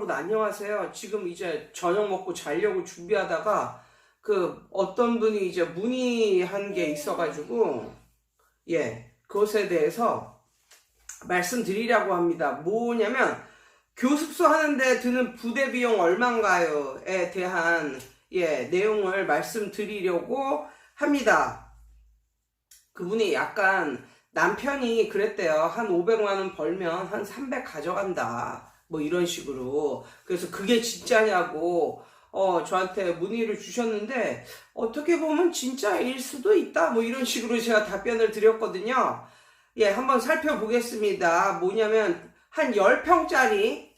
여러분 안녕하세요. 지금 이제 저녁 먹고 자려고 준비하다가 그 어떤 분이 이제 문의한 게 있어가지고 그것에 대해서 말씀드리려고 합니다. 뭐냐면 교습소 하는데 드는 부대 비용 얼마인가요에 대한 내용을 말씀드리려고 합니다. 그분이 약간 남편이 그랬대요. 한 500만 원 벌면 한 300 가져간다. 뭐 이런 식으로. 그래서 그게 진짜냐고 저한테 문의를 주셨는데 어떻게 보면 진짜일 수도 있다. 뭐 이런 식으로 제가 답변을 드렸거든요. 한번 살펴보겠습니다. 뭐냐면 한 10평짜리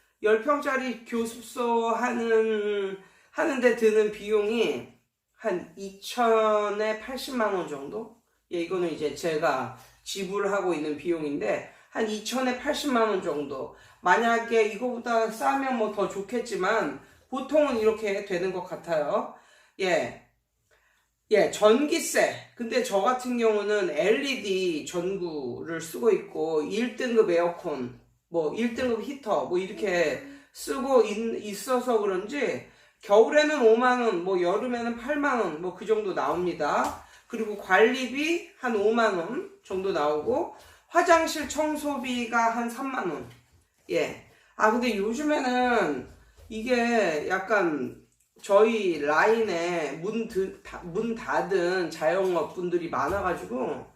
교습소 하는데 드는 비용이 한 2천에 80만 원 정도? 이거는 이제 제가 지불하고 있는 비용인데 한 2천에 80만 원 정도. 만약에 이거보다 싸면 뭐 더 좋겠지만 보통은 이렇게 되는 것 같아요. 전기세. 근데 저 같은 경우는 LED 전구를 쓰고 있고 1등급 에어컨, 뭐 1등급 히터 뭐 이렇게 쓰고 있어서 그런지 겨울에는 5만 원, 뭐 여름에는 8만 원, 뭐 그 정도 나옵니다. 그리고 관리비 한 5만 원 정도 나오고 화장실 청소비가 한 3만 원. 근데 요즘에는 이게 약간 저희 라인에 문 닫은 자영업 분들이 많아가지고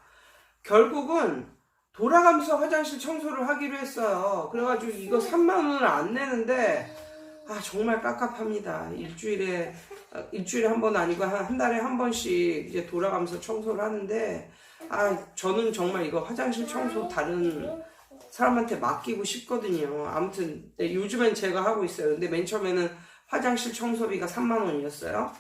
결국은 돌아가면서 화장실 청소를 하기로 했어요. 그래가지고 이거 3만 원을 안 내는데 정말 깝깝합니다. 일주일에 한 번 아니고 한 달에 한 번씩 이제 돌아가면서 청소를 하는데 저는 정말 이거 화장실 청소 다른 사람한테 맡기고 싶거든요. 아무튼 요즘엔 제가 하고 있어요. 근데 맨 처음에는 화장실 청소비가 3만 원이었어요.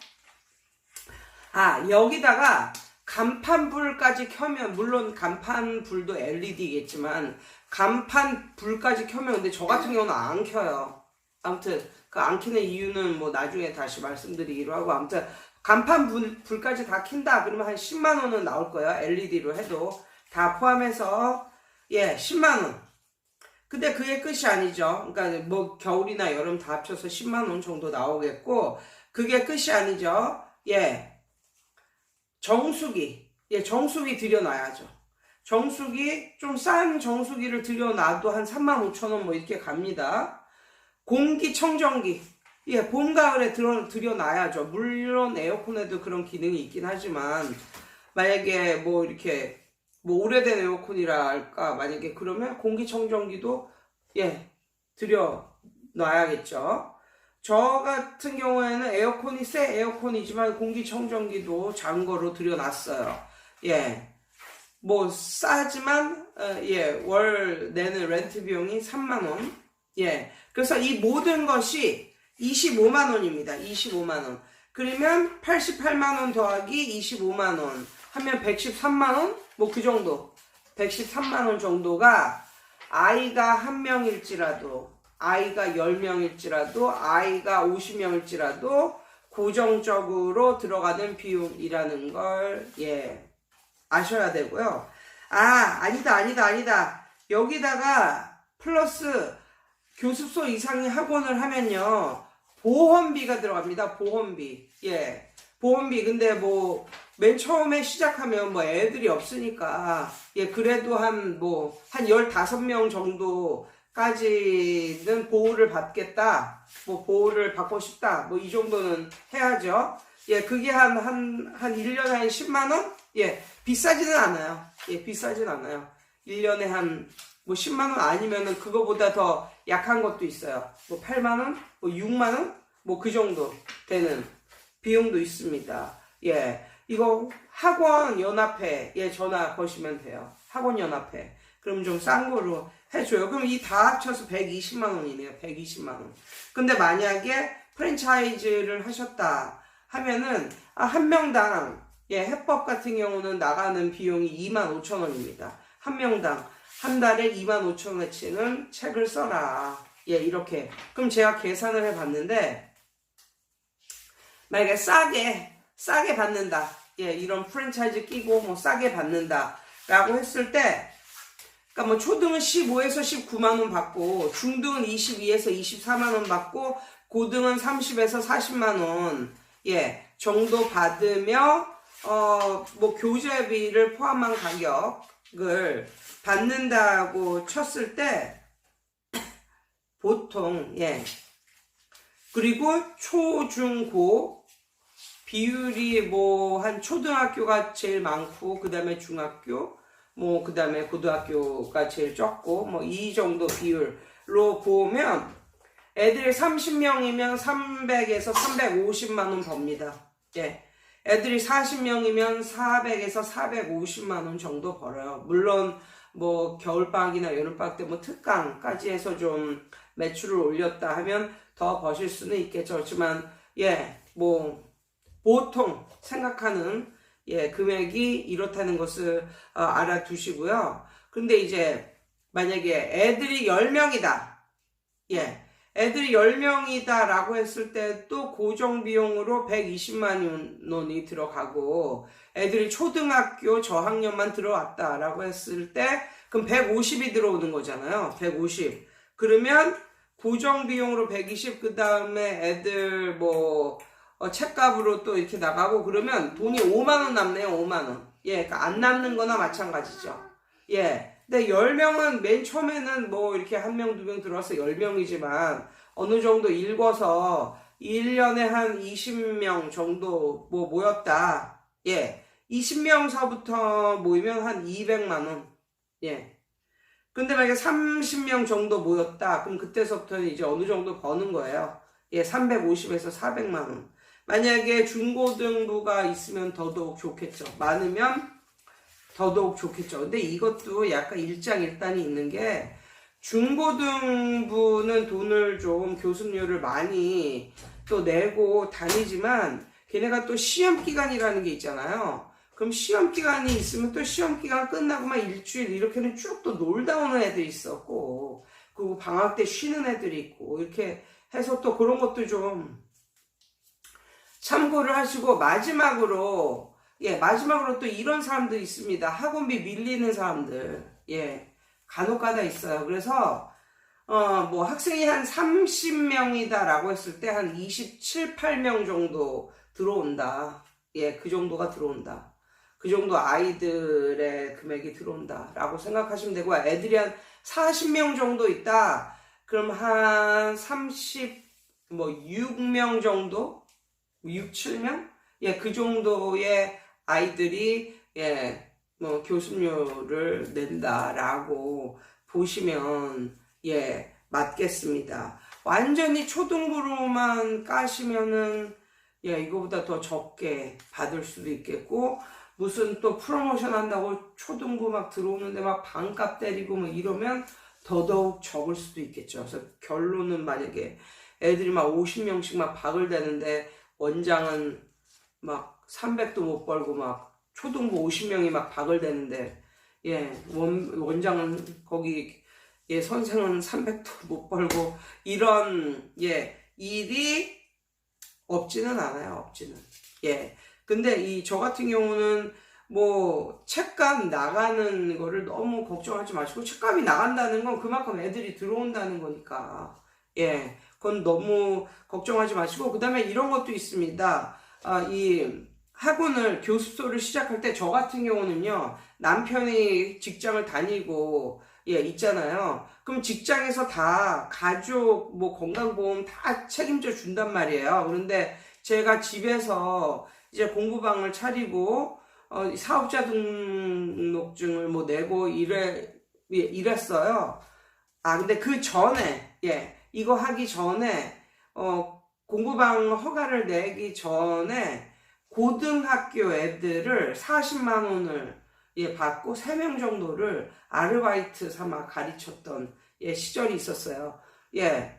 여기다가 간판불까지 켜면, 물론 간판불도 LED겠지만 간판 불까지 켜면, 근데 저 같은 경우는 안 켜요. 아무튼 그 안 켜는 이유는 뭐 나중에 다시 말씀드리기로 하고, 아무튼 간판 불까지 다 킨다 그러면 한 10만 원은 나올 거예요. LED로 해도 다 포함해서 10만 원. 근데 그게 끝이 아니죠. 그러니까 뭐 겨울이나 여름 다 합쳐서 10만 원 정도 나오겠고, 그게 끝이 아니죠. 정수기. 정수기 들여놔야죠. 정수기, 좀 싼 정수기를 들여놔도 한 3만 5천 원 뭐 이렇게 갑니다. 공기청정기. 봄, 가을에 들여놔야죠. 물론 에어컨에도 그런 기능이 있긴 하지만, 만약에 뭐 이렇게 뭐 오래된 에어컨이랄까, 만약에 그러면 공기청정기도 들여놔야겠죠. 저 같은 경우에는 에어컨이 새 에어컨이지만 공기청정기도 잔거로 들여놨어요. 뭐 싸지만 월 내는 렌트 비용이 3만원. 그래서 이 모든 것이 25만 원입니다. 25만 원. 그러면 88만 원 더하기 25만 원 하면 113만 원? 뭐 그 정도. 113만 원 정도가 아이가 1명일지라도, 아이가 10명일지라도, 아이가 50명일지라도 고정적으로 들어가는 비용이라는 걸 아셔야 되고요. 아니다. 여기다가 플러스 교습소 이상의 학원을 하면요, 보험비가 들어갑니다. 보험비. 보험비. 근데 뭐 맨 처음에 시작하면 뭐 애들이 없으니까 그래도 한 15명 정도까지는 보호를 받겠다. 뭐 보호를 받고 싶다. 뭐 이 정도는 해야죠. 그게 한 1년에 한 10만 원? 비싸지는 않아요. 비싸진 않아요. 1년에 한 뭐 10만 원 아니면은 그거보다 더 약한 것도 있어요. 뭐 8만 원? 뭐 6만 원? 뭐 그 정도 되는 비용도 있습니다. 이거 학원 연합회 전화 거시면 돼요. 학원 연합회. 그럼 좀 싼 거로 해줘요. 그럼 이 다 합쳐서 120만 원이네요. 120만 원. 근데 만약에 프랜차이즈를 하셨다 하면은 한 명당 해법 같은 경우는 나가는 비용이 2만 5천 원입니다. 한 명당 한 달에 2만 5천 원어치는 책을 써라. 이렇게. 그럼 제가 계산을 해봤는데, 만약에 싸게 받는다. 이런 프랜차이즈 끼고 뭐 싸게 받는다 라고 했을 때, 그러니까 뭐 초등은 15에서 19만 원 받고, 중등은 22에서 24만 원 받고, 고등은 30에서 40만 원, 예, 정도 받으며, 뭐 교재비를 포함한 가격을 받는다고 쳤을 때, 보통, 예. 그리고 초, 중, 고, 비율이 뭐 한 초등학교가 제일 많고, 그 다음에 중학교, 뭐 그 다음에 고등학교가 제일 적고, 뭐 이 정도 비율로 보면 애들이 30명이면 300에서 350만 원 법니다. 예. 애들이 40명이면 400에서 450만 원 정도 벌어요. 물론 뭐 겨울방학이나 여름방학 때 뭐 특강까지 해서 좀 매출을 올렸다 하면 더 버실 수는 있겠죠. 그렇지만 예, 뭐 보통 생각하는 예, 금액이 이렇다는 것을 알아두시고요. 근데 이제 만약에 애들이 10명이다. 예. 애들이 10명이다 라고 했을 때 또 고정비용으로 120만 원이 들어가고, 애들이 초등학교 저학년만 들어왔다 라고 했을 때 그럼 150이 들어오는 거잖아요. 150. 그러면 고정비용으로 120, 그 다음에 애들 뭐 책값으로 또 이렇게 나가고 그러면 돈이 5만원 남네요. 5만원. 예, 그러니까 안 남는 거나 마찬가지죠. 예. 근데 10명은 맨 처음에는 뭐 이렇게 1명, 2명 들어와서 10명이지만 어느 정도 읽어서 1년에 한 20명 정도 뭐 모였다. 예. 20명서부터 모이면 한 200만원. 예. 근데 만약에 30명 정도 모였다. 그럼 그때서부터는 이제 어느 정도 버는 거예요. 예, 350에서 400만원. 만약에 중고등부가 있으면 더더욱 좋겠죠. 많으면 더더욱 좋겠죠. 근데 이것도 약간 일장일단이 있는 게, 중고등부는 돈을 좀 교습료를 많이 또 내고 다니지만 걔네가 또 시험기간이라는 게 있잖아요. 그럼 시험기간이 있으면 또 시험기간 끝나고만 일주일 이렇게는 쭉 또 놀다 오는 애들이 있었고, 그리고 방학 때 쉬는 애들이 있고, 이렇게 해서 또 그런 것도 좀 참고를 하시고, 마지막으로 또 이런 사람들 있습니다. 학원비 밀리는 사람들. 예. 간혹가다 있어요. 그래서, 뭐 학생이 한 30명이다 라고 했을 때 한 27, 8명 정도 들어온다. 예, 그 정도가 들어온다. 그 정도 아이들의 금액이 들어온다 라고 생각하시면 되고, 애들이 한 40명 정도 있다. 그럼 한 6명 정도? 6, 7명? 예, 그 정도의 아이들이, 예, 뭐, 교습료를 낸다라고 보시면, 예, 맞겠습니다. 완전히 초등부로만 까시면은, 예, 이거보다 더 적게 받을 수도 있겠고, 무슨 또 프로모션 한다고 초등부 막 들어오는데 막 반값 때리고 뭐 이러면 더더욱 적을 수도 있겠죠. 그래서 결론은 만약에 애들이 막 50명씩 막 박을 대는데 원장은 막 300도 못 벌고 막 초등부 50명이 막 박을 대는데, 예, 원장은 거기, 예, 선생은 300도 못 벌고 이런, 예, 일이 없지는 않아요. 없지는. 예. 근데 저 같은 경우는 뭐 책값 나가는 거를 너무 걱정하지 마시고, 책값이 나간다는 건 그만큼 애들이 들어온다는 거니까, 예, 그건 너무 걱정하지 마시고, 그 다음에 이런 것도 있습니다. 이 학원을, 교습소를 시작할 때 저 같은 경우는요, 남편이 직장을 다니고, 예, 있잖아요. 그럼 직장에서 다 가족 뭐 건강보험 다 책임져 준단 말이에요. 그런데 제가 집에서 이제 공부방을 차리고 사업자 등록증을 뭐 내고 이랬어요. 근데 그 전에, 예, 이거 하기 전에 공부방 허가를 내기 전에 고등학교 애들을 40만 원을 예, 받고 3명 정도를 아르바이트 삼아 가르쳤던 예, 시절이 있었어요. 예.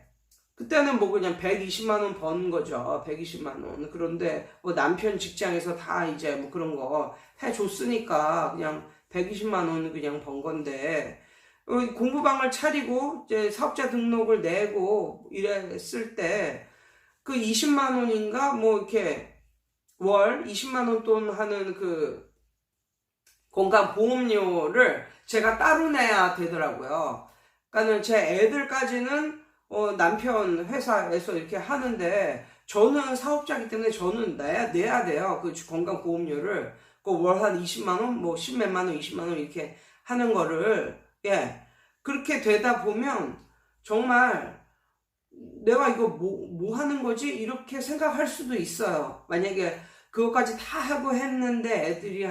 그때는 뭐 그냥 120만 원 버는 거죠. 120만 원. 그런데 뭐 남편 직장에서 다 이제 뭐 그런 거 해줬으니까 그냥 120만 원 그냥 번 건데, 공부방을 차리고 이제 사업자 등록을 내고 이랬을 때 그 20만 원인가 뭐 이렇게 월 20만 원 돈 하는 그 건강보험료를 제가 따로 내야 되더라고요. 그러니까는 제 애들까지는 남편 회사에서 이렇게 하는데 저는 사업자이기 때문에 저는 내야 돼요. 그 건강보험료를 그 월 한 20만 원, 뭐 10몇만 원, 20만 원 이렇게 하는 거를 예 그렇게 되다 보면 정말 내가 이거 뭐 하는 거지? 이렇게 생각할 수도 있어요. 만약에 그것까지 다 하고 했는데 애들이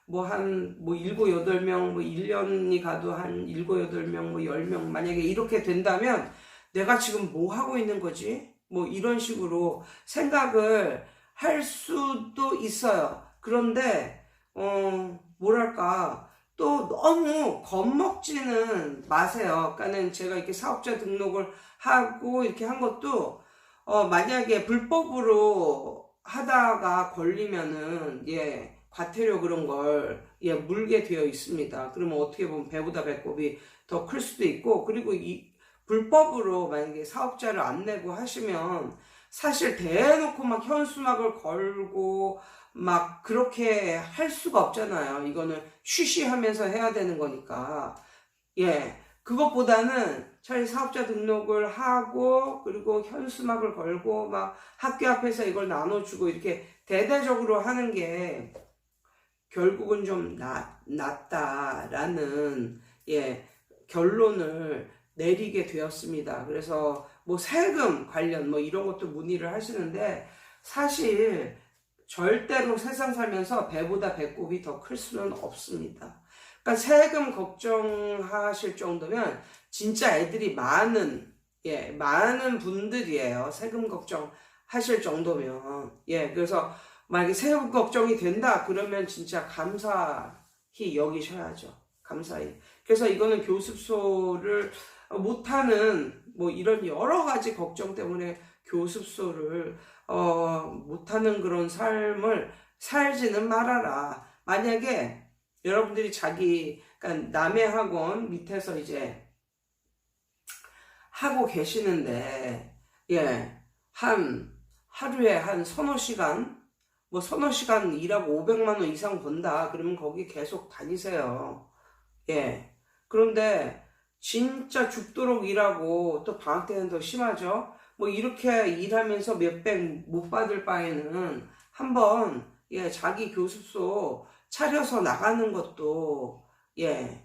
뭐 7, 8명, 뭐 1년이 가도 한 7, 8명, 뭐 10명, 만약에 이렇게 된다면 내가 지금 뭐 하고 있는 거지? 뭐 이런 식으로 생각을 할 수도 있어요. 그런데, 뭐랄까, 또 너무 겁먹지는 마세요. 그러니까는 제가 이렇게 사업자 등록을 하고 이렇게 한 것도, 만약에 불법으로 하다가 걸리면은, 예, 과태료 그런 걸, 예, 물게 되어 있습니다. 그러면 어떻게 보면 배보다 배꼽이 더 클 수도 있고, 그리고 불법으로 만약에 사업자를 안 내고 하시면, 사실 대놓고 막 현수막을 걸고, 막 그렇게 할 수가 없잖아요. 이거는 쉬쉬하면서 해야 되는 거니까. 예. 그것보다는 차라리 사업자 등록을 하고 그리고 현수막을 걸고 막 학교 앞에서 이걸 나눠주고 이렇게 대대적으로 하는 게 결국은 좀 낫다라는 예 결론을 내리게 되었습니다. 그래서 뭐 세금 관련 뭐 이런 것도 문의를 하시는데 사실 절대로 세상 살면서 배보다 배꼽이 더 클 수는 없습니다. 그러니까 세금 걱정하실 정도면 진짜 애들이 많은 분들이에요. 세금 걱정하실 정도면. 예, 그래서 만약에 세금 걱정이 된다 그러면 진짜 감사히 여기셔야죠. 감사히. 그래서 이거는 교습소를 못하는 뭐 이런 여러 가지 걱정 때문에 교습소를 못하는 그런 삶을 살지는 말아라. 만약에 여러분들이 그러니까 남의 학원 밑에서 이제 하고 계시는데, 예, 하루에 한 서너 시간 일하고 500만 원 이상 번다. 그러면 거기 계속 다니세요. 예. 그런데 진짜 죽도록 일하고 또 방학 때는 더 심하죠. 뭐 이렇게 일하면서 몇백 못 받을 바에는 한번 예, 자기 교습소 차려서 나가는 것도 예,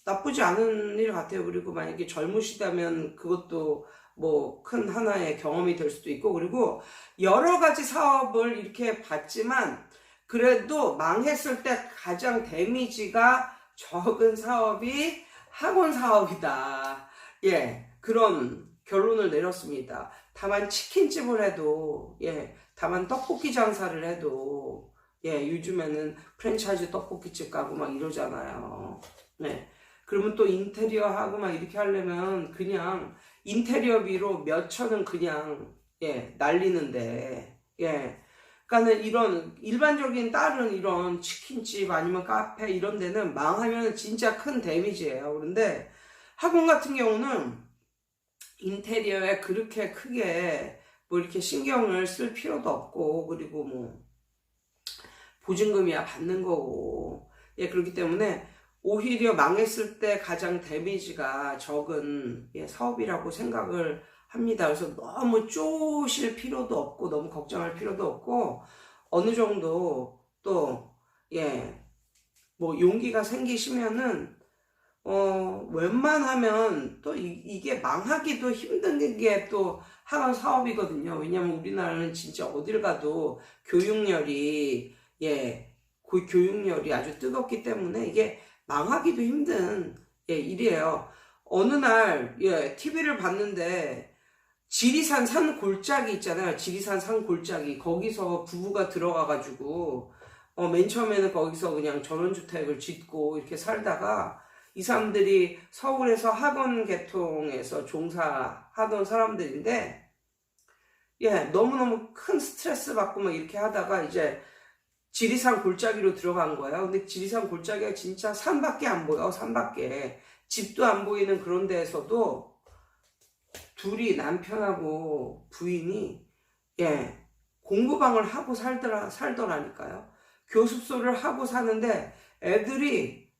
나쁘지 않은 일 같아요. 그리고 만약에 젊으시다면 그것도 뭐 큰 하나의 경험이 될 수도 있고, 그리고 여러 가지 사업을 이렇게 봤지만 그래도 망했을 때 가장 데미지가 적은 사업이 학원 사업이다. 예, 그런 결론을 내렸습니다. 다만 치킨집을 해도, 예, 다만 떡볶이 장사를 해도, 예, 요즘에는 프랜차이즈 떡볶이집 가고 막 이러잖아요. 네. 그러면 또 인테리어 하고 막 이렇게 하려면 그냥 인테리어비로 몇 천은 그냥, 예, 날리는데, 예. 그러니까는 이런 일반적인 다른 이런 치킨집 아니면 카페 이런 데는 망하면 진짜 큰 데미지예요. 그런데 학원 같은 경우는 인테리어에 그렇게 크게 뭐 이렇게 신경을 쓸 필요도 없고, 그리고 뭐 보증금이야 받는 거고, 예, 그렇기 때문에 오히려 망했을 때 가장 데미지가 적은 예, 사업이라고 생각을 합니다. 그래서 너무 쪼실 필요도 없고 너무 걱정할 필요도 없고, 어느 정도 또 예, 뭐 용기가 생기시면은 웬만하면 또 이게 망하기도 힘든 게 또 학원 사업이거든요. 왜냐면 우리나라는 진짜 어딜 가도 교육열이 교육열이 아주 뜨겁기 때문에 이게 망하기도 힘든 일이에요. 어느 날 TV를 봤는데 지리산 산 골짜기 있잖아요. 지리산 산 골짜기 거기서 부부가 들어가가지고 맨 처음에는 거기서 그냥 전원주택을 짓고 이렇게 살다가 이 사람들이 서울에서 학원 계통에서 종사하던 사람들인데 너무너무 큰 스트레스 받고 막 이렇게 하다가 이제 지리산 골짜기로 들어간 거예요. 근데 지리산 골짜기가 진짜 산밖에 안 보여. 산밖에. 집도 안 보이는 그런 데에서도 둘이 남편하고 부인이 공부방을 하고 살더라니까요. 교습소를 하고 사는데 애들이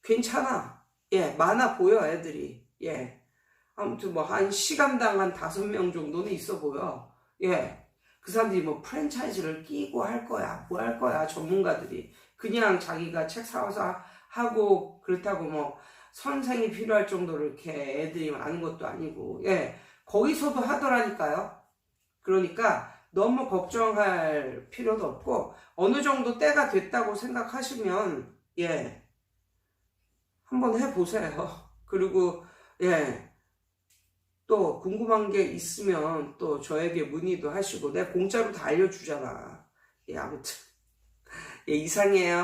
괜찮아. 예, 많아 보여, 애들이. 예. 아무튼 뭐, 한 시간당 한 5명 정도는 있어 보여. 예. 그 사람들이 뭐 프랜차이즈를 끼고 할 거야. 뭐 할 거야, 전문가들이. 그냥 자기가 책 사와서 하고, 그렇다고 뭐, 선생이 필요할 정도로 이렇게 애들이 많은 것도 아니고, 예. 거기서도 하더라니까요. 그러니까 너무 걱정할 필요도 없고, 어느 정도 때가 됐다고 생각하시면, 예. 한번 해보세요. 그리고, 예. 또 궁금한 게 있으면 또 저에게 문의도 하시고, 내가 공짜로 다 알려주잖아. 예, 아무튼. 예, 이상해요.